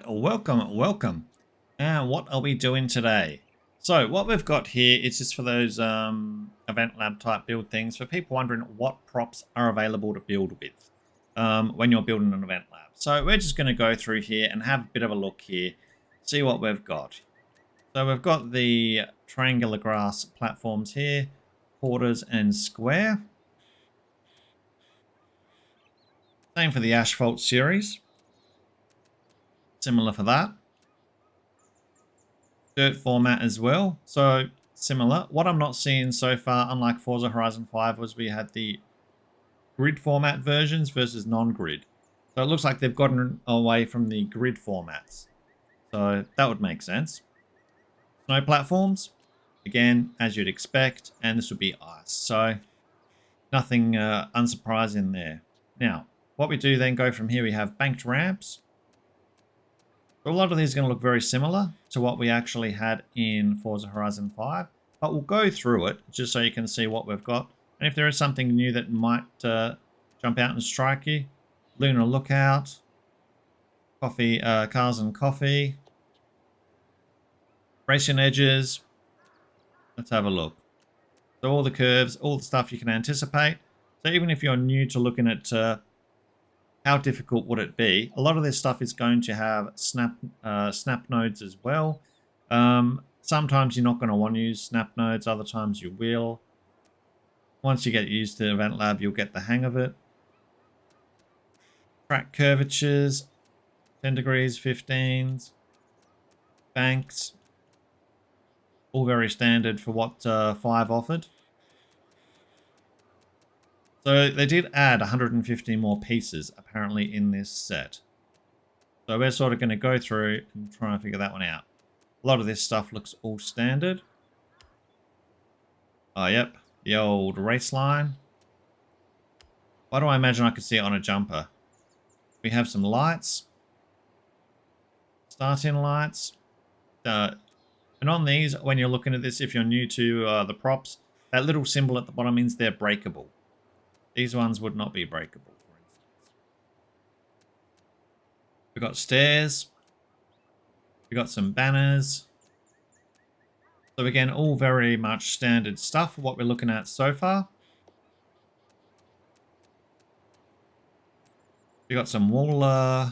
welcome. And what are we doing today? So what we've got here is just for those event lab type build things for people wondering what props are available to build with when you're building an event lab. So we're just going to go through here and have a bit of a look here, see what we've got. So we've got the triangular grass platforms here, quarters and square. Same for the asphalt series. Similar for that. Dirt format as well, so similar. What I'm not seeing so far, unlike Forza Horizon 5, was we had the grid format versions versus non-grid. So it looks like they've gotten away from the grid formats. So that would make sense. Snow platforms, again, as you'd expect, and this would be ice. So nothing unsurprising there. Now, what we do then go from here, we have banked ramps. So a lot of these are going to look very similar to what we actually had in Forza Horizon 5, but we'll go through it just so you can see what we've got. And if there is something new that might jump out and strike you, Lunar Lookout, coffee, cars and coffee, racing edges. Let's have a look. So all the curves, all the stuff you can anticipate. So even if you're new to looking at how difficult would it be? A lot of this stuff is going to have snap nodes as well. Sometimes you're not going to want to use snap nodes. Other times you will. Once you get used to Event Lab, you'll get the hang of it. Track curvatures, 10 degrees, 15s, banks. All very standard for what 5 offered. So they did add 150 more pieces apparently in this set. So we're sort of going to go through and try and figure that one out. A lot of this stuff looks all standard. Oh, yep. The old race line. Why do I imagine I could see it on a jumper? We have some lights. Starting lights. And on these, when you're looking at this, if you're new to the props, that little symbol at the bottom means they're breakable. These ones would not be breakable, for instance. We've got stairs. We've got some banners. So again, all very much standard stuff for what we're looking at so far. We've got some walls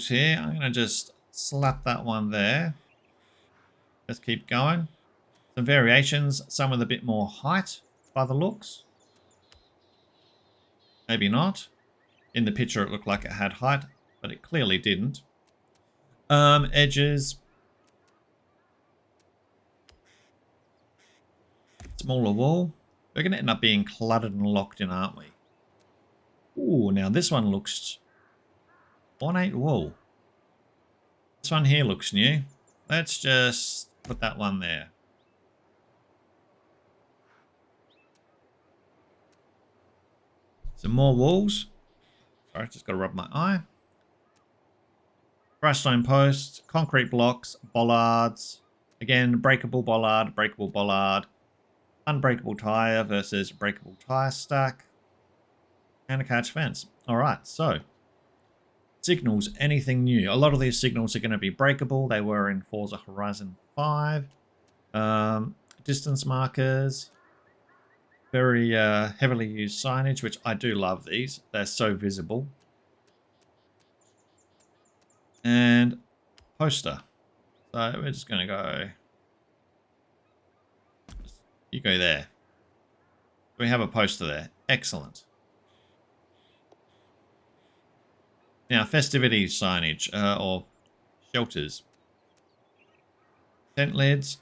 here. I'm going to just slap that one there. Let's keep going. Some variations, some with a bit more height by the looks. Maybe not. In the picture it looked like it had height, but it clearly didn't. Edges. Smaller wall. We're going to end up being cluttered and locked in, aren't we? Ooh, now this one looks ornate wall. This one here looks new. Let's just put that one there. Some more walls. Sorry, just got to rub my eye. Dry stone posts, concrete blocks, bollards. Again, breakable bollard, unbreakable tire versus breakable tire stack, and a catch fence. All right, so signals, anything new? A lot of these signals are going to be breakable. They were in Forza Horizon 5. Distance markers, very heavily used signage, which I do love these. They're so visible. And poster. So we're just going to go. You go there. We have a poster there. Excellent. Now, festivities signage or shelters. Tent lids.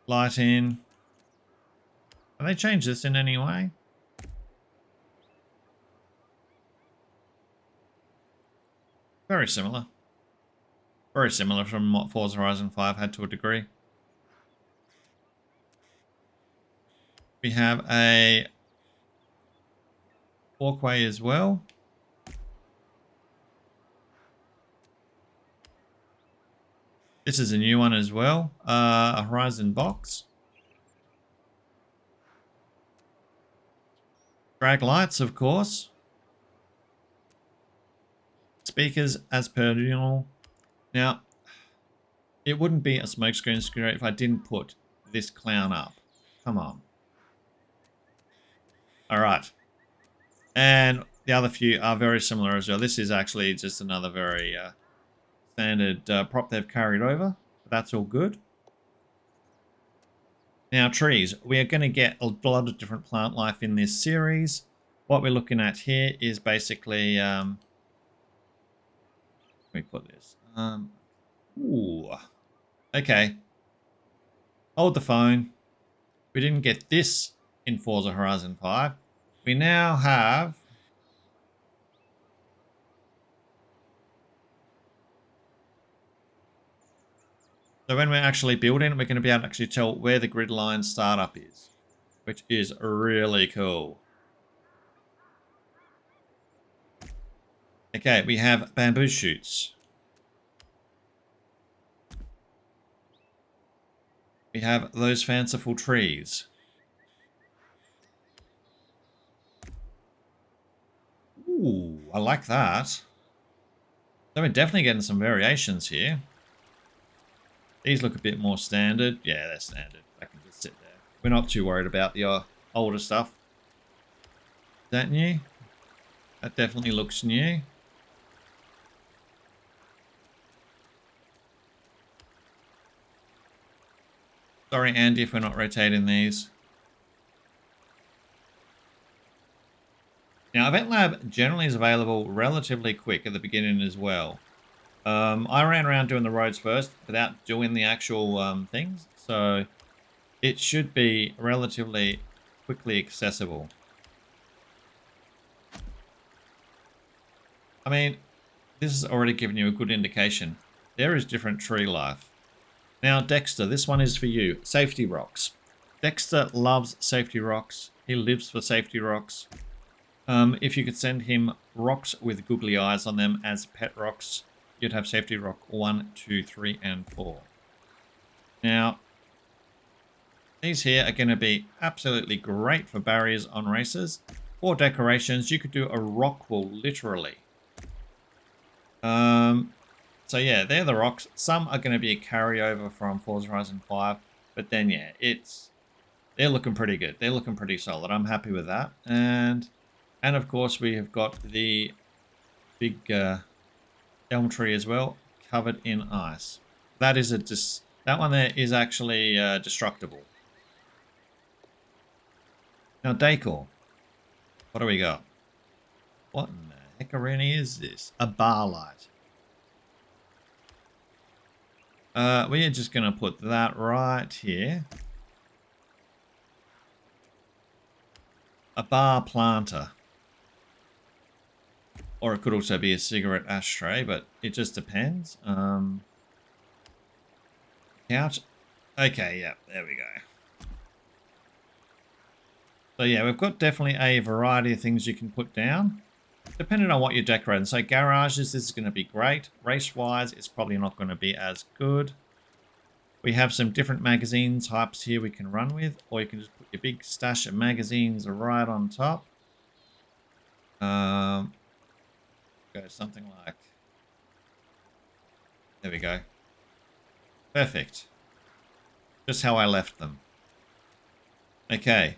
Lighting. Have they changed this in any way? Very similar. Very similar from what Forza Horizon 5 had to a degree. We have a walkway as well. This is a new one as well. A Horizon box. Drag lights, of course. Speakers as per normal. Now, it wouldn't be a smokescreen screw if I didn't put this clown up. Come on. All right. And the other few are very similar as well. This is actually just another very standard prop they've carried over. But that's all good. Now, trees. We are going to get a lot of different plant life in this series. What we're looking at here is basically... let me put this. Ooh. Okay. Hold the phone. We didn't get this in Forza Horizon 5. We now have... So when we're actually building, we're going to be able to actually tell where the grid line startup is, which is really cool. Okay, we have bamboo shoots. We have those fanciful trees. Ooh, I like that. So we're definitely getting some variations here. These look a bit more standard. Yeah, they're standard. I can just sit there. We're not too worried about the older stuff. Is that new? That definitely looks new. Sorry, Andy, if we're not rotating these. Now, Event Lab generally is available relatively quick at the beginning as well. I ran around doing the roads first without doing the actual things, so it should be relatively quickly accessible. I mean, this has already given you a good indication. There is different tree life. Now, Dexter, this one is for you. Safety rocks. Dexter loves safety rocks. He lives for safety rocks. If you could send him rocks with googly eyes on them as pet rocks, you'd have safety rock 1, 2, 3, and 4. Now, these here are going to be absolutely great for barriers on races. Or decorations, you could do a rock wall, literally. So yeah, they're the rocks. Some are going to be a carryover from Forza Horizon 5. But then, yeah, they're looking pretty good. They're looking pretty solid. I'm happy with that. And of course, we have got the big elm tree as well, covered in ice. That is that one there is actually destructible. Now, decor. What do we got? What in the heckaroonie is this? A bar light. We are just going to put that right here. A bar planter. Or it could also be a cigarette ashtray, but it just depends. Couch. Okay, yeah, there we go. So yeah, we've got definitely a variety of things you can put down, depending on what you're decorating. So garages, this is going to be great. Race-wise, it's probably not going to be as good. We have some different magazine types here we can run with, or you can just put your big stash of magazines right on top. Go something like... There we go. Perfect. Just how I left them. Okay.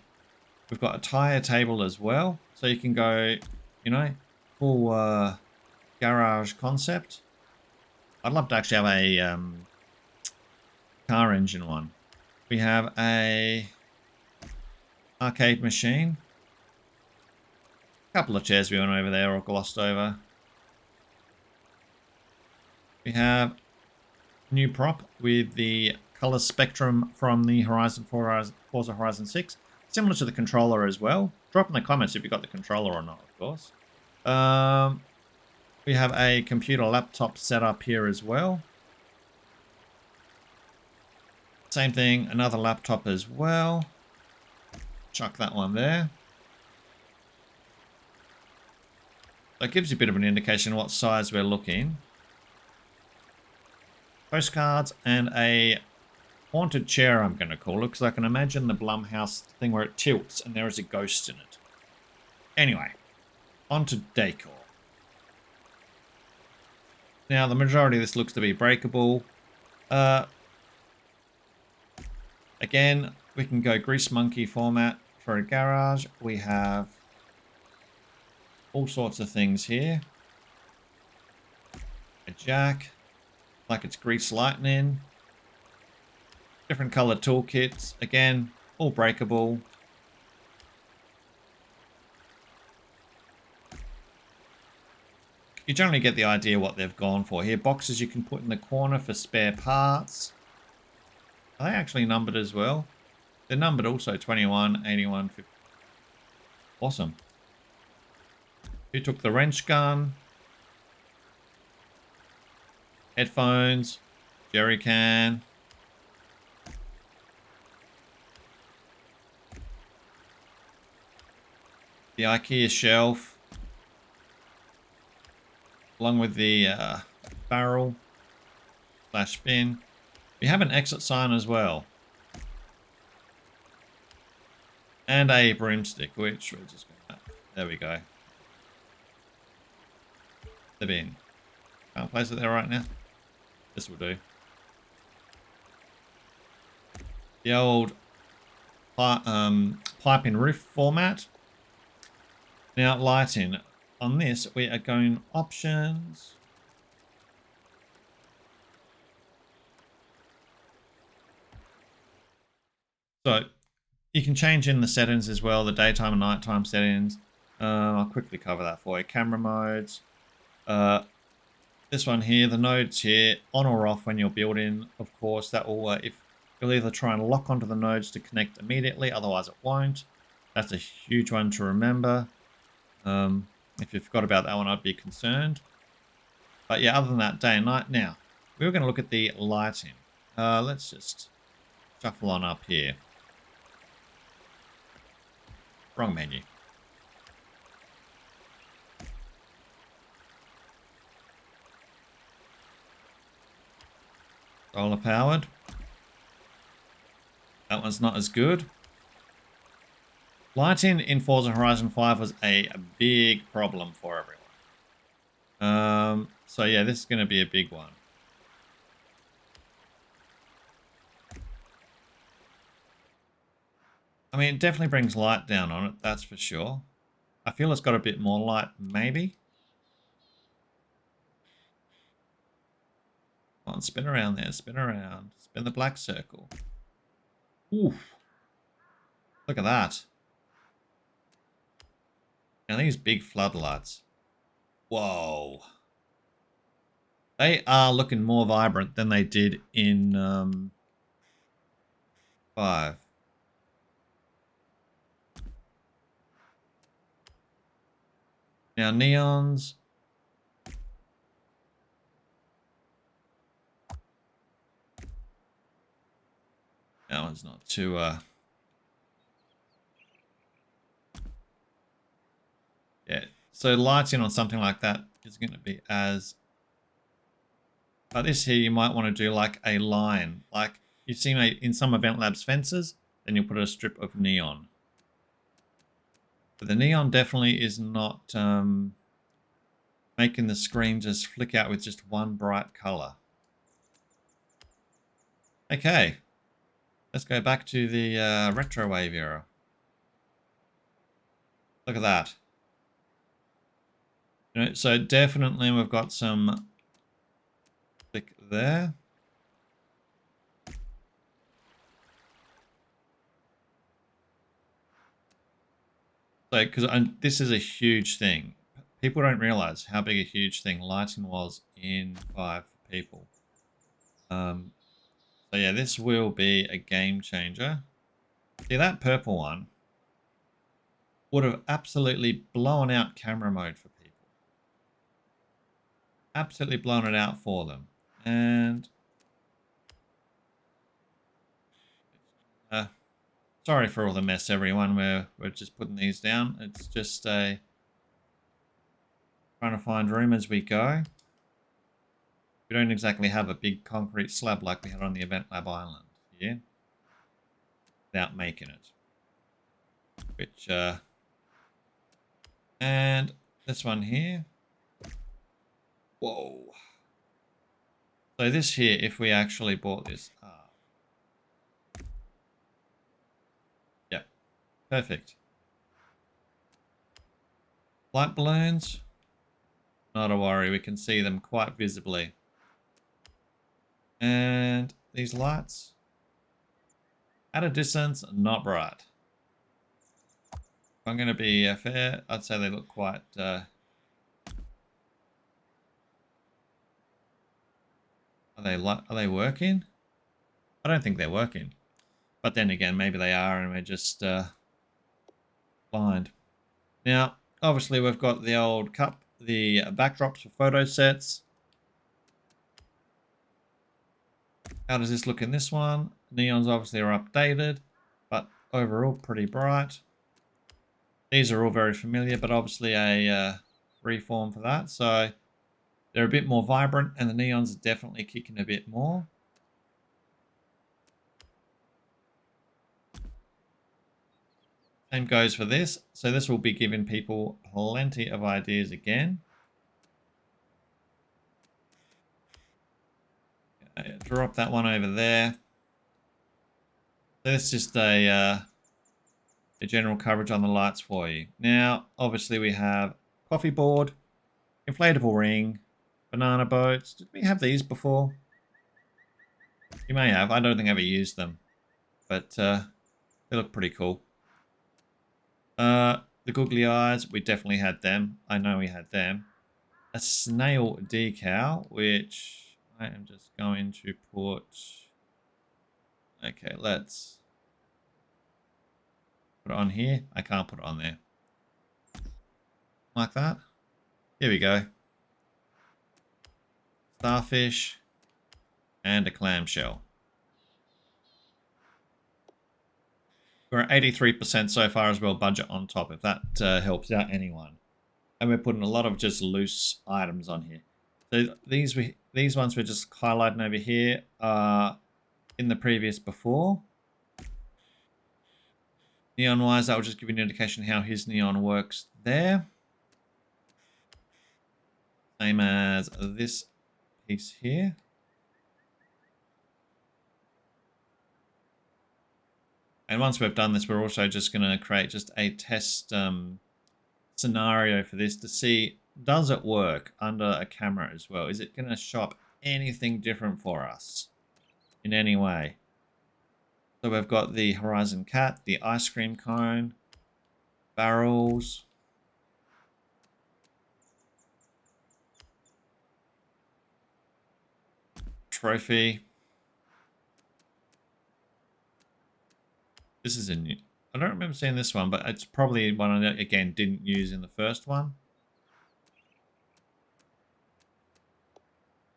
We've got a tire table as well. So you can go, you know, full garage concept. I'd love to actually have a car engine one. We have a arcade machine. A couple of chairs we went over there or glossed over. We have a new prop with the color spectrum from the Forza Horizon 6. Similar to the controller as well. Drop in the comments if you got the controller or not, of course. We have a computer laptop set up here as well. Same thing, another laptop as well. Chuck that one there. That gives you a bit of an indication what size we're looking. Postcards and a haunted chair, I'm going to call it, because I can imagine the Blumhouse thing where it tilts and there is a ghost in it. Anyway, on to decor. Now, the majority of this looks to be breakable. Again, we can go grease monkey format for a garage. We have all sorts of things here. A jack, like it's grease lightning. Different colored toolkits. Again, all breakable. You generally get the idea what they've gone for here. Boxes you can put in the corner for spare parts. Are they actually numbered as well? They're numbered also 21, 81, 50. Awesome. Who took the wrench gun? Headphones. Jerry can. The IKEA shelf. Along with the barrel / bin. We have an exit sign as well. And a broomstick, which we're just going to... There we go. The bin. Can't place it there right now. This will do. The old pipe in roof format. Now, lighting. On this, we are going options. So, you can change in the settings as well, the daytime and nighttime settings. I'll quickly cover that for you. Camera modes. This one here, the nodes here, on or off when you're building. Of course, that will, if you'll either try and lock onto the nodes to connect immediately, otherwise it won't. That's a huge one to remember. If you forgot about that one, I'd be concerned. But yeah, other than that, day and night. Now, we were going to look at the lighting. Let's just shuffle on up here. Wrong menu. Solar powered. That one's not as good. Lighting in Forza Horizon 5 was a big problem for everyone. So yeah, this is going to be a big one. I mean, it definitely brings light down on it, that's for sure. I feel it's got a bit more light, maybe. Come on, spin around there, spin around. Spin the black circle. Oof. Look at that. Now these big floodlights. Whoa. They are looking more vibrant than they did in 5. Now neons. That one's not too yeah. So lighting on something like that is going to be as... But this here, you might want to do like a line. Like you see in some Event Labs fences, then you put a strip of neon. But the neon definitely is not making the screen just flick out with just one bright color. Okay. Let's go back to the retro wave era. Look at that. You know, so definitely we've got some click there. So, because this is a huge thing. People don't realize how big a huge thing lighting was in 5 for people. So yeah, this will be a game changer. See, that purple one would have absolutely blown out camera mode for people. Absolutely blown it out for them. And sorry for all the mess, everyone. We're just putting these down. It's just trying to find room as we go. We don't exactly have a big concrete slab like we had on the Event Lab Island here, without making it. Which and this one here. Whoa. So this here, if we actually bought this up. Yep, perfect. Light balloons, not a worry, we can see them quite visibly. And these lights, at a distance, not bright. If I'm going to be fair, I'd say they look quite... Are they working? I don't think they're working. But then again, maybe they are and we're just blind. Now, obviously we've got the old cup, the backdrops for photo sets. How does this look in this one? Neons obviously are updated, but overall pretty bright. These are all very familiar, but obviously a reform for that. So they're a bit more vibrant and the neons are definitely kicking a bit more. Same goes for this. So this will be giving people plenty of ideas again. Drop that one over there. So that's just a general coverage on the lights for you. Now, obviously we have coffee board, inflatable ring, banana boats. Did we have these before? You may have. I don't think I ever used them. But they look pretty cool. The googly eyes, we definitely had them. I know we had them. A snail decal, which I am just going to put... Okay, let's put it on here. I can't put it on there. Like that. Here we go. Starfish and a clamshell. We're at 83% so far as well, budget on top, if that helps out anyone. And we're putting a lot of just loose items on here. So these ones we're just highlighting over here are in the previous before. Neon wise, that will just give you an indication how his neon works there. Same as this piece here. And once we've done this, we're also just going to create just a test scenario for this to see, does it work under a camera as well? Is it going to show up anything different for us in any way? So we've got the Horizon cat, the ice cream cone, barrels, trophy. This is a new... I don't remember seeing this one, but it's probably one I, again, didn't use in the first one.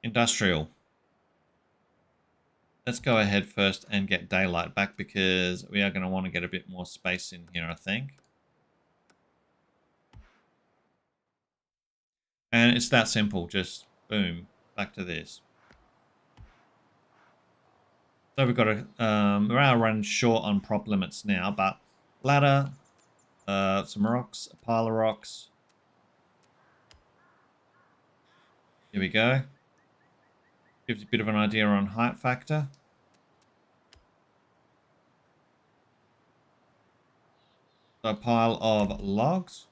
Industrial. Let's go ahead first and get daylight back because we are going to want to get a bit more space in here, I think. And it's that simple, just boom, back to this. So we've got a, we are running short on prop limits now, but ladder, some rocks, a pile of rocks. Here we go. Gives a bit of an idea on height factor. So a pile of logs.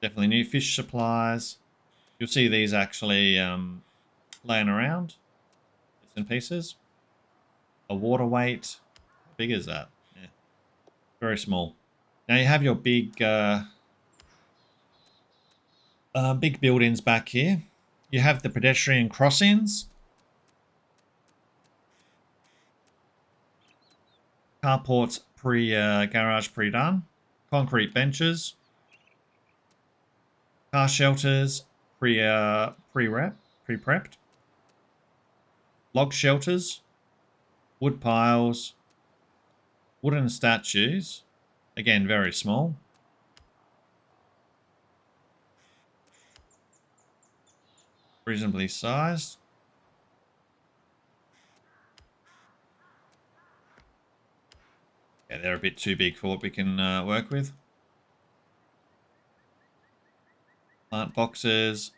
Definitely new fish supplies. You'll see these actually laying around. Bits and pieces. A water weight. How big is that? Yeah. Very small. Now you have your big big buildings back here. You have the pedestrian crossings. Carports garage pre-done. Concrete benches. Car shelters pre-prepped. Log shelters. Wood piles. Wooden statues. Again, very small. Reasonably sized. Yeah, they're a bit too big for what we can work with. Plant boxes.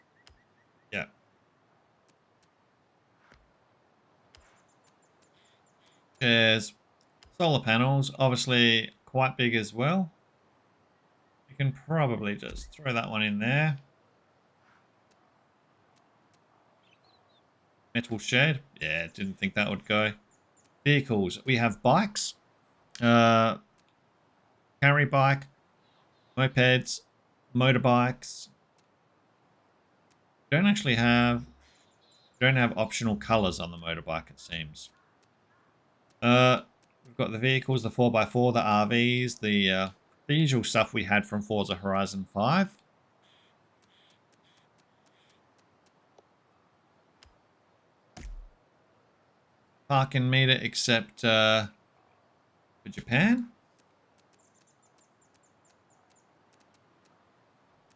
There's solar panels, obviously quite big as well. You can probably just throw that one in there. Metal shed. Yeah, didn't think that would go. Vehicles. We have bikes. Carry bike. Mopeds. Motorbikes. Don't actually have... Don't have optional colours on the motorbike, it seems. We've got the vehicles, the 4x4, the RVs, the usual stuff we had from Forza Horizon 5. Parking meter, except for Japan.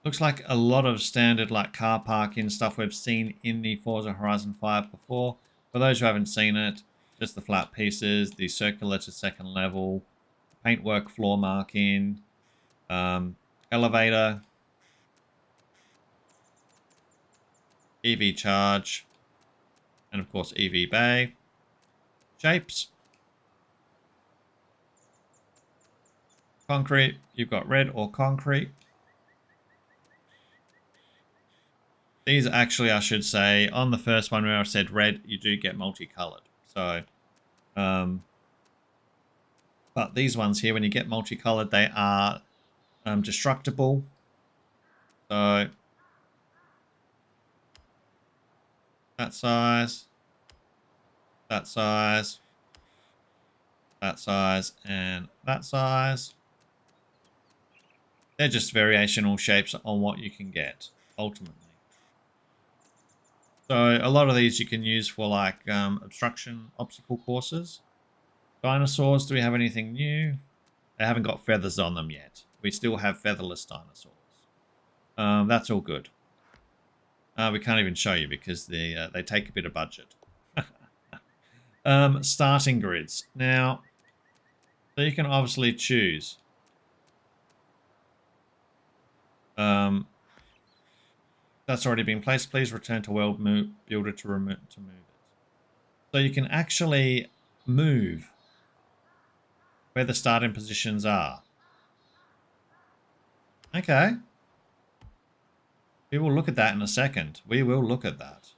Looks like a lot of standard like car parking stuff we've seen in the Forza Horizon 5 before. For those who haven't seen it, just the flat pieces, the circular to second level, paintwork floor marking, elevator, EV charge, and of course EV bay. Shapes. Concrete, you've got red or concrete. These actually, I should say, on the first one where I said red, you do get multicolored. So, but these ones here, when you get multicolored, they are destructible. So, that size, that size, that size, and that size. They're just variational shapes on what you can get, ultimately. So, a lot of these you can use for like obstruction obstacle courses. Dinosaurs, do we have anything new? They haven't got feathers on them yet. We still have featherless dinosaurs. That's all good. We can't even show you because they take a bit of budget. Starting grids. Now, so you can obviously choose. That's already been placed. Please return to World Builder to move it. So you can actually move where the starting positions are. Okay. We will look at that in a second. We will look at that.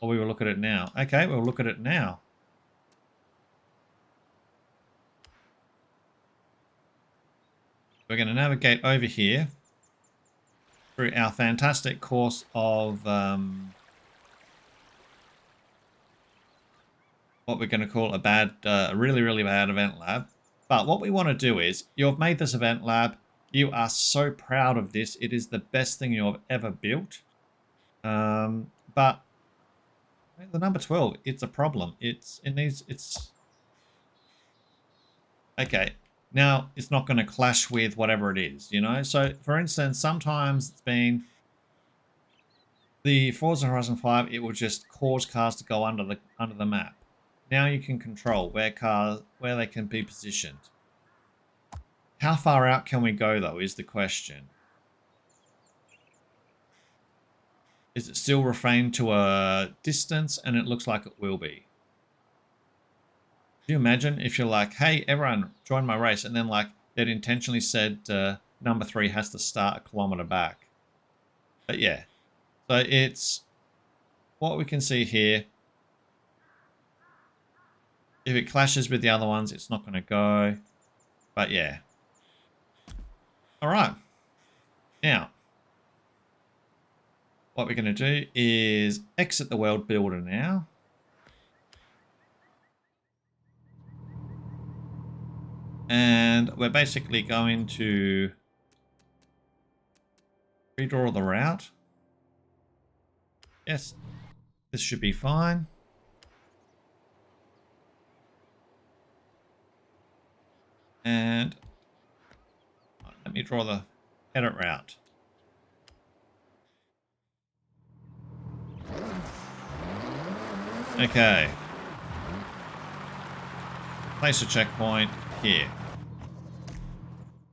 Or we will look at it now. Okay, we'll look at it now. We're going to navigate over here through our fantastic course of what we're going to call a really, really bad event lab. But what we want to do is, you've made this event lab. You are so proud of this. It is the best thing you've ever built. But the number 12, it's a problem. It's okay. Now it's not going to clash with whatever it is, you know. So for instance, sometimes it's been the Forza Horizon 5. It will just cause cars to go under the map. Now you can control where they can be positioned. How far out can we go though is the question. Is it still refrained to a distance? And it looks like it will be. Can you imagine if you're like, hey, everyone, join my race, and then like they'd intentionally said number 3 has to start a kilometer back. But yeah, so it's what we can see here. If it clashes with the other ones, it's not going to go. But yeah. All right. Now, what we're going to do is exit the world builder now. And we're basically going to redraw the route. Yes, this should be fine. And let me draw the edit route. Okay. Place a checkpoint here.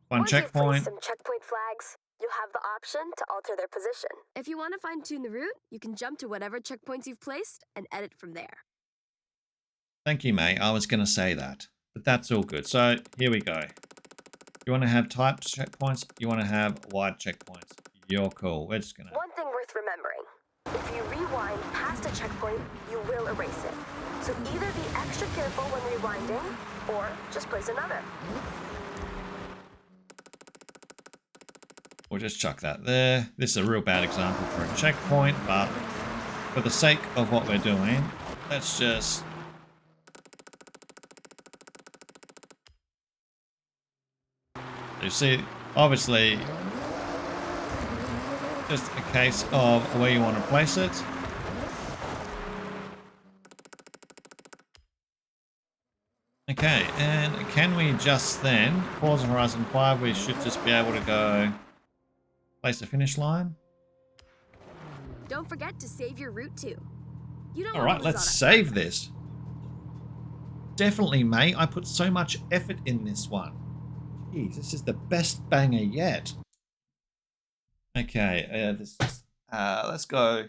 One Once you've placed checkpoint. some checkpoint flags, you'll have the option to alter their position. If you want to fine-tune the route, you can jump to whatever checkpoints you've placed and edit from there. Thank you, mate. I was going to say that, but that's all good. So here we go. You want to have type checkpoints? You want to have wide checkpoints? You're cool. We're just going to... One thing worth remembering. If you rewind past a checkpoint, you will erase it. So either be extra careful when rewinding, or just place another. We'll just chuck that there. This is a real bad example for a checkpoint, but for the sake of what we're doing, let's just... You see, obviously, just a case of where you want to place it. Okay, and can we just then, Forza Horizon 5, we should just be able to go place a finish line. Don't forget to save your route too. You don't Alright, let's save this. Definitely, mate. I put so much effort in this one. Jeez, this is the best banger yet. Okay, let's go.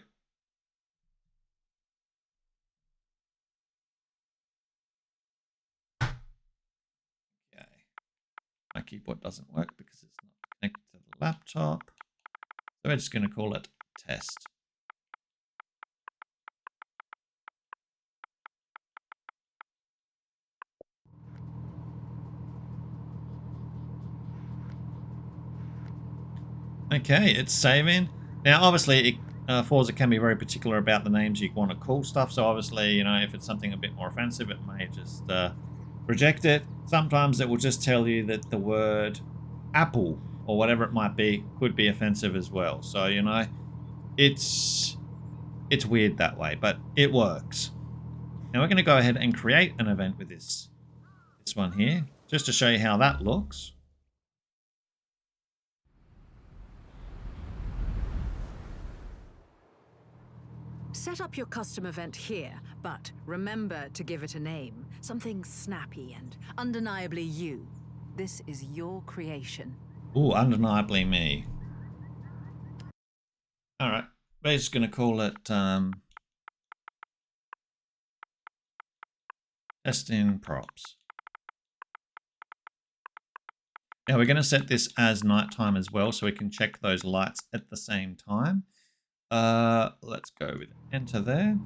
Okay. My keyboard doesn't work because it's not connected to the laptop. So we're just going to call it test. Okay, it's saving. Now, obviously, Forza can be very particular about the names you want to call stuff. So, obviously, you know, if it's something a bit more offensive, it may just reject it. Sometimes it will just tell you that the word apple or whatever it might be could be offensive as well. So, you know, it's weird that way, but it works. Now, we're going to go ahead and create an event with this one here, just to show you how that looks. Set up your custom event here, but remember to give it a name. Something snappy and undeniably you. This is your creation. Ooh, undeniably me. Alright, we're just going to call it test in props. Now we're going to set this as nighttime as well, so we can check those lights at the same time. Let's go with enter there.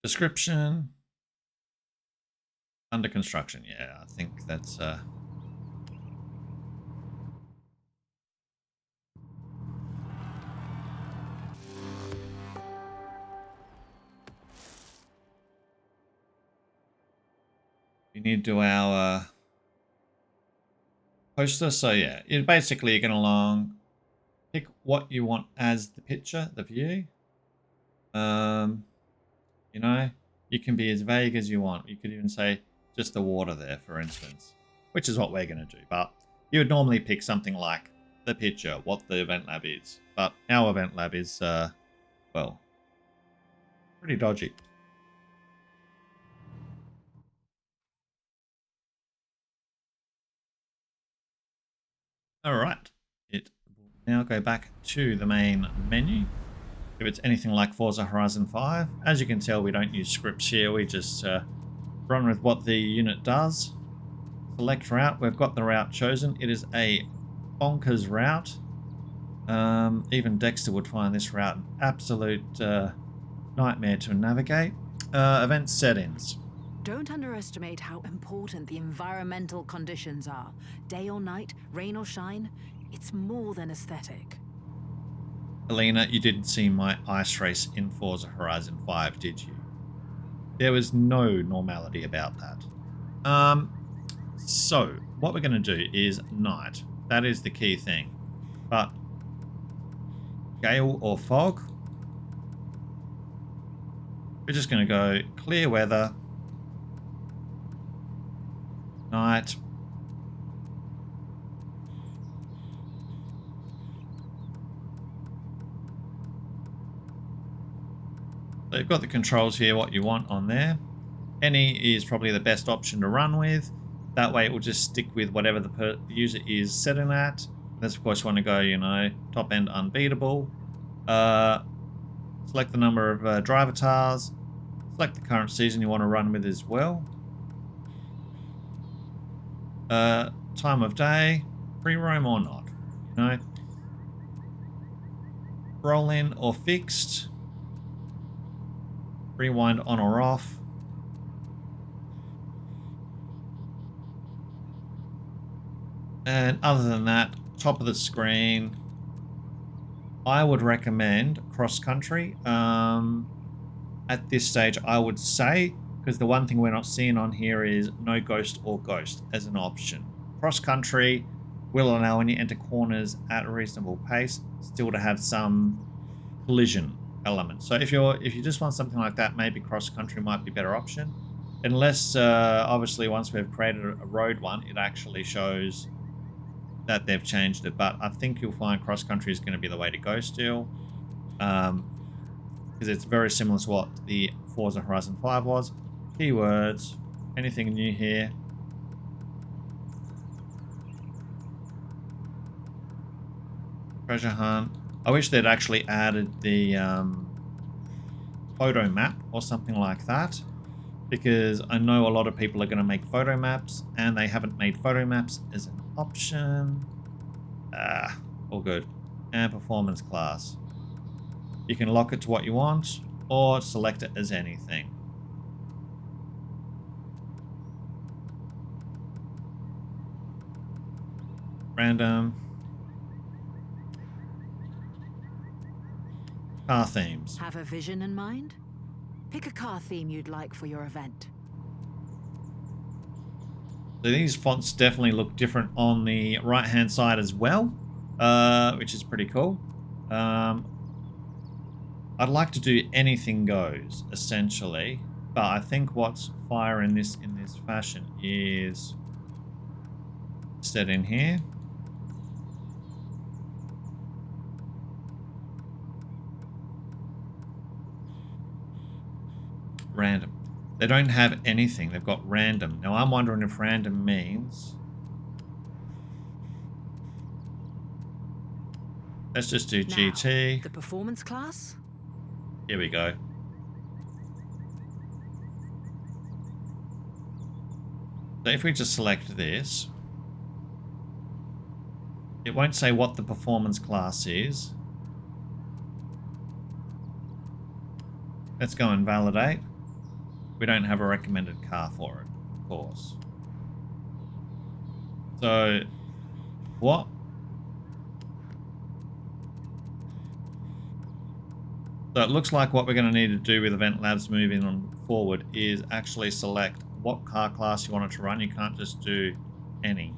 Description. Under construction. Yeah, I think that's we need to do our poster. So yeah, you're basically going along, pick what you want as the picture, the view. You know, you can be as vague as you want. You could even say just the water there, for instance, which is what we're going to do. But you would normally pick something like the picture, what the event lab is. But our event lab is, well, pretty dodgy. All right, it will now go back to the main menu. If it's anything like Forza Horizon 5, as you can tell, we don't use scripts here. We just run with what the unit does. Select route. We've got the route chosen. It is a bonkers route. Even Dexter would find this route an absolute nightmare to navigate. Event settings. Don't underestimate how important the environmental conditions are. Day or night, rain or shine, it's more than aesthetic. Alina, you didn't see my ice race in Forza Horizon 5, did you? There was no normality about that. So, what we're going to do is night. That is the key thing. But, gale or fog, we're just going to go clear weather, night. So you've got the controls here, what you want on there. Any is probably the best option to run with. That way it will just stick with whatever the user is setting at. Let's of course want to go, you know, top end unbeatable. Select the number of driver tars. Select the current season you want to run with as well. Time of day, free roam or not, you know. Roll in or fixed. Rewind on or off. And other than that, top of the screen, I would recommend cross country. At this stage, I would say, because the one thing we're not seeing on here is no ghost or ghost as an option. Cross country will allow when you enter corners at a reasonable pace, still to have some collision element. So if you just want something like that, maybe cross country might be a better option. Unless obviously once we've created a road one, it actually shows that they've changed it. But I think you'll find cross country is going to be the way to go still. Because it's very similar to what the Forza Horizon 5 was. Keywords, anything new here? Treasure hunt. I wish they'd actually added the photo map or something like that, because I know a lot of people are going to make photo maps and they haven't made photo maps as an option. All good. And performance class. You can lock it to what you want or select it as anything. Random. Car themes. Have a vision in mind? Pick a car theme you'd like for your event. So these fonts definitely look different on the right-hand side as well, which is pretty cool. I'd like to do anything goes, essentially, but I think what's fire in this fashion is set in here. Random. They don't have anything. They've got random. Now I'm wondering if random means... Let's just do GT. The performance class? Here we go. So if we just select this, it won't say what the performance class is. Let's go and validate. We don't have a recommended car for it, of course. So, what? So it looks like what we're going to need to do with Event Labs moving on forward is actually select what car class you want it to run. You can't just do any.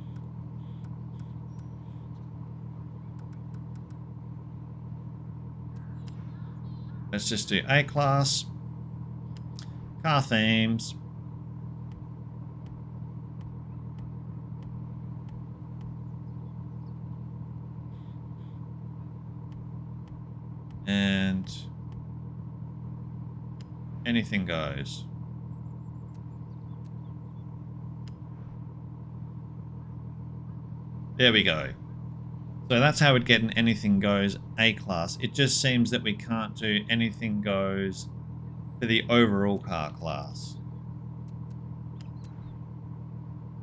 Let's just do A class, car themes, and anything goes. There we go. So that's how we'd get an anything goes A class. It just seems that we can't do anything goes for the overall car class.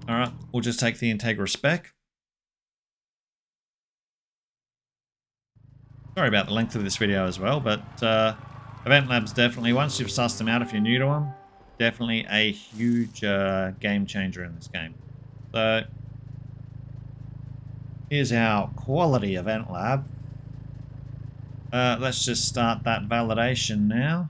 Alright, we'll just take the Integra spec. Sorry about the length of this video as well, but Event Labs definitely, once you've sussed them out if you're new to them, definitely a huge game changer in this game. So here's our quality Event Lab. Let's just start that validation now.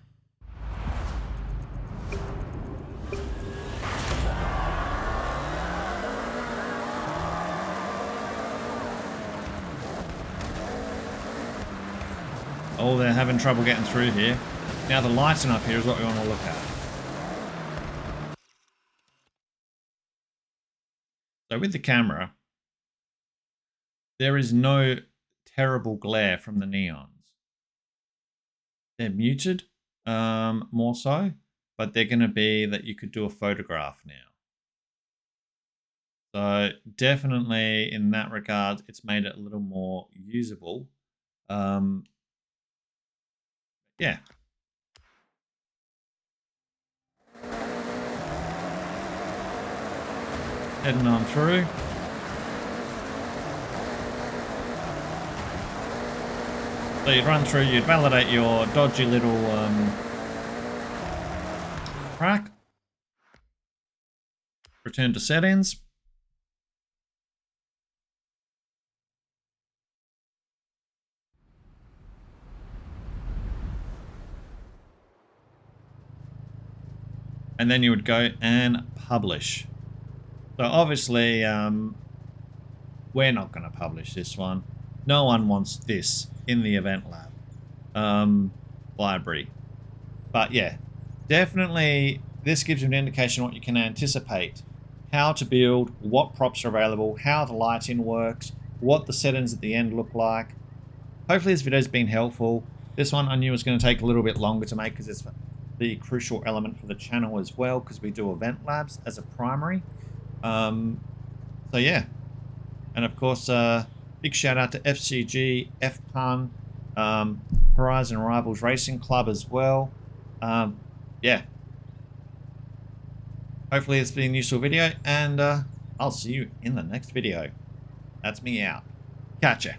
Oh, they're having trouble getting through here. Now the lighting up here is what we want to look at. So with the camera, there is no terrible glare from the neons. They're muted, more so, but they're going to be that you could do a photograph now. So definitely in that regard, it's made it a little more usable. Yeah, Heading on through. So you'd run through, you'd validate your dodgy little track. Return to settings. And then you would go and publish. So obviously, we're not going to publish this one. No one wants this in the event lab library. But yeah, definitely this gives you an indication of what you can anticipate. How to build, what props are available, how the lighting works, what the settings at the end look like. Hopefully this video's been helpful. This one I knew was going to take a little bit longer to make because it's the crucial element for the channel as well, because we do event labs as a primary. So yeah, and of course big shout out to FCG, FPun, Horizon Rivals Racing Club as well. Yeah, hopefully it's been a useful video, and I'll see you in the next video. That's me out. Catch ya.